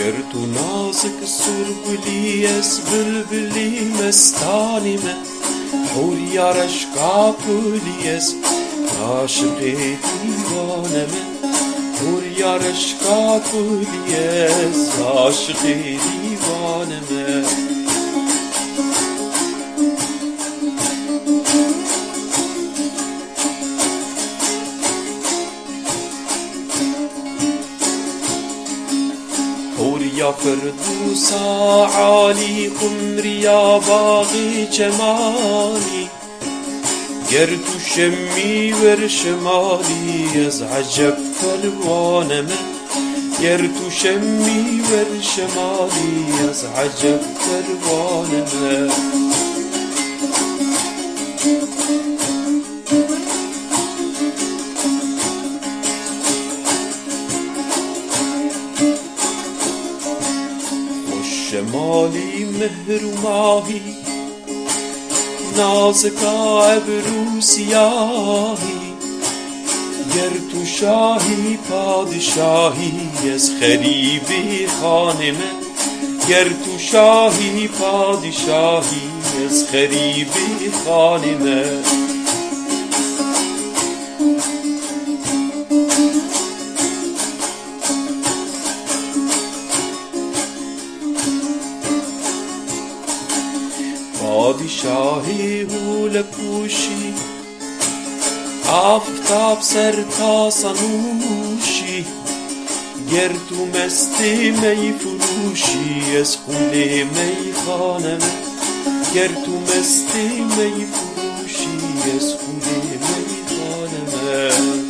گر تو نازک سرگلی از بلبلی مستانی من حوریارش کابلی از عاشق دیوانه من حوریارش کابلی از عاشق دیوانه من حوریا فردوسا عالی قمریا باغی جمالی گر تو شمی ور شمالی از عجب پروانه من گر تو شمی ور شمالی از عجب پروانه من شمالی مهر و ماهی نازکا ابرو سیاهی گر تو شاهی پادشاهی از خریبی خانه من گر تو شاهی پادشاهی از خریبی خانه من پادشاهی حول پوشی آفتاب سر تا سنوشی گر تو مستی می فروشی از خونه می خانه من گر تو مستی می فروشی از خونه می خانه من